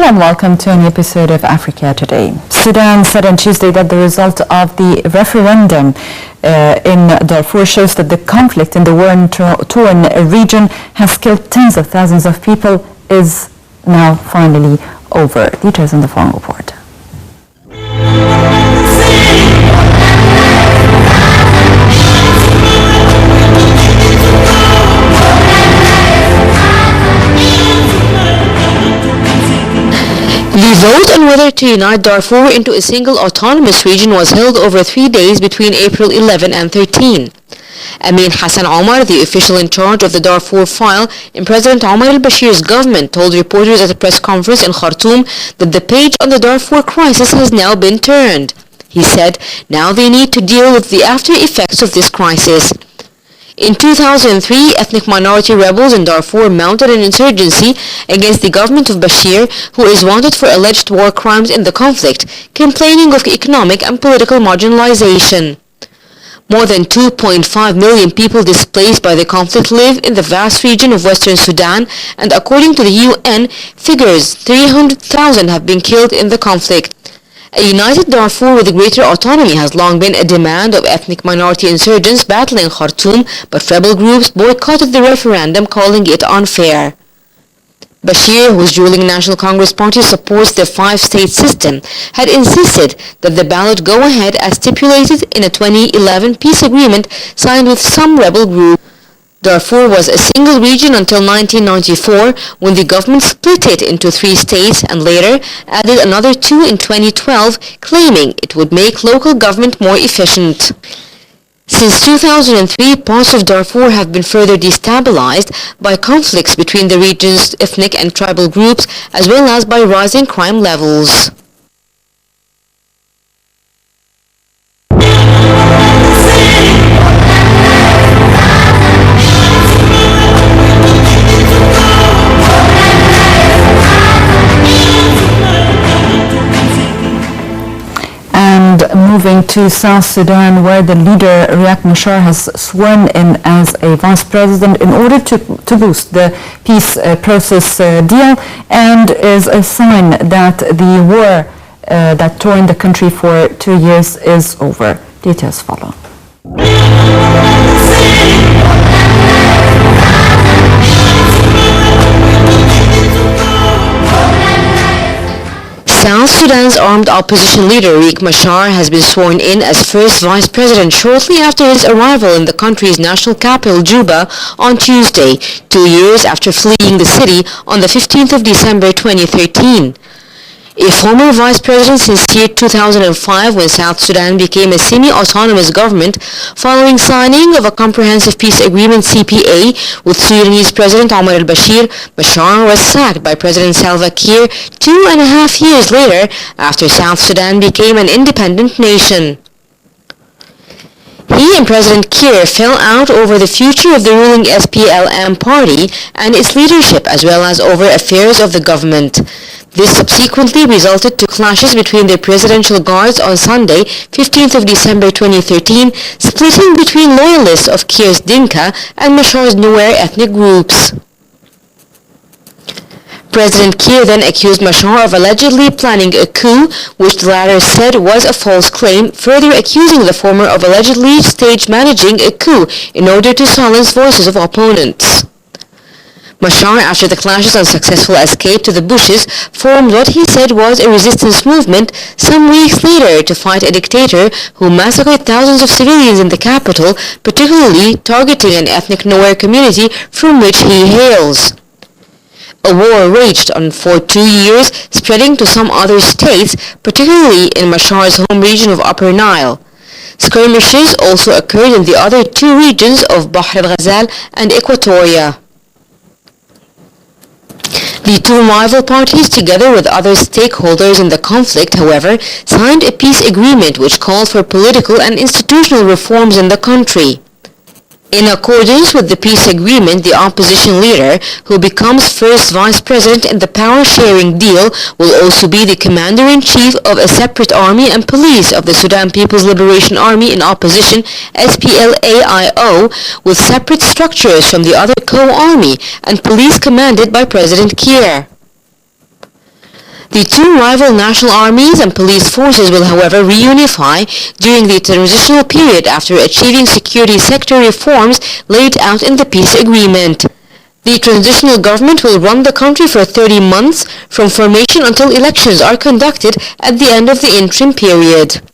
Hello and welcome to a new episode of Africa Today. Sudan said on Tuesday that the result of the referendum in Darfur shows that the conflict in the war-torn region has killed tens of thousands of people is now finally over. Details in the following report. The vote on whether to unite Darfur into a single autonomous region was held over 3 days between April 11 and 13. Amin Hassan Omar, the official in charge of the Darfur file in President Omar al-Bashir's government, told reporters at a press conference in Khartoum that the page on the Darfur crisis has now been turned. He said, now they need to deal with the after effects of this crisis. In 2003, ethnic minority rebels in Darfur mounted an insurgency against the government of Bashir, who is wanted for alleged war crimes in the conflict, complaining of economic and political marginalization. More than 2.5 million people displaced by the conflict live in the vast region of Western Sudan, and according to the UN, figures 300,000 have been killed in the conflict. A united Darfur with greater autonomy has long been a demand of ethnic minority insurgents battling Khartoum, but rebel groups boycotted the referendum, calling it unfair. Bashir, whose ruling National Congress Party supports the five-state system, had insisted that the ballot go ahead as stipulated in a 2011 peace agreement signed with some rebel groups. Darfur was a single region until 1994, when the government split it into 3 states and later added another 2 in 2012, claiming it would make local government more efficient. Since 2003, parts of Darfur have been further destabilized by conflicts between the region's ethnic and tribal groups, as well as by rising crime levels. Moving to South Sudan, where the leader Riek Machar has sworn in as a vice president in order to boost the peace process deal, and is a sign that the war that tore in the country for 2 years is over. Details follow. South Sudan's armed opposition leader Riek Machar has been sworn in as first vice president shortly after his arrival in the country's national capital, Juba, on Tuesday, 2 years after fleeing the city on the 15th of December 2013. A former vice president since year 2005, when South Sudan became a semi-autonomous government following signing of a comprehensive peace agreement CPA with Sudanese President Omar al-Bashir, Machar was sacked by President Salva Kiir 2.5 years later after South Sudan became an independent nation. He and President Kiir fell out over the future of the ruling SPLM party and its leadership, as well as over affairs of the government. This subsequently resulted to clashes between the presidential guards on Sunday, 15th of December 2013, splitting between loyalists of Kiir's Dinka and Machar's Nuer ethnic groups. President Kiir then accused Machar of allegedly planning a coup, which the latter said was a false claim, further accusing the former of allegedly stage-managing a coup in order to silence voices of opponents. Machar, after the clash's unsuccessful escape to the bushes, formed what he said was a resistance movement some weeks later to fight a dictator who massacred thousands of civilians in the capital, particularly targeting an ethnic Nuer community from which he hails. A war raged on for 2 years, spreading to some other states, particularly in Machar's home region of Upper Nile. Skirmishes also occurred in the other 2 regions of Bahr el-Ghazal and Equatoria. The 2 rival parties, together with other stakeholders in the conflict, however, signed a peace agreement which called for political and institutional reforms in the country. In accordance with the peace agreement, the opposition leader, who becomes first vice president in the power-sharing deal, will also be the commander-in-chief of a separate army and police of the Sudan People's Liberation Army in opposition, SPLAIO, with separate structures from the other co-army and police commanded by President Kiir. The two rival national armies and police forces will, however, reunify during the transitional period after achieving security sector reforms laid out in the peace agreement. The transitional government will run the country for 30 months from formation until elections are conducted at the end of the interim period.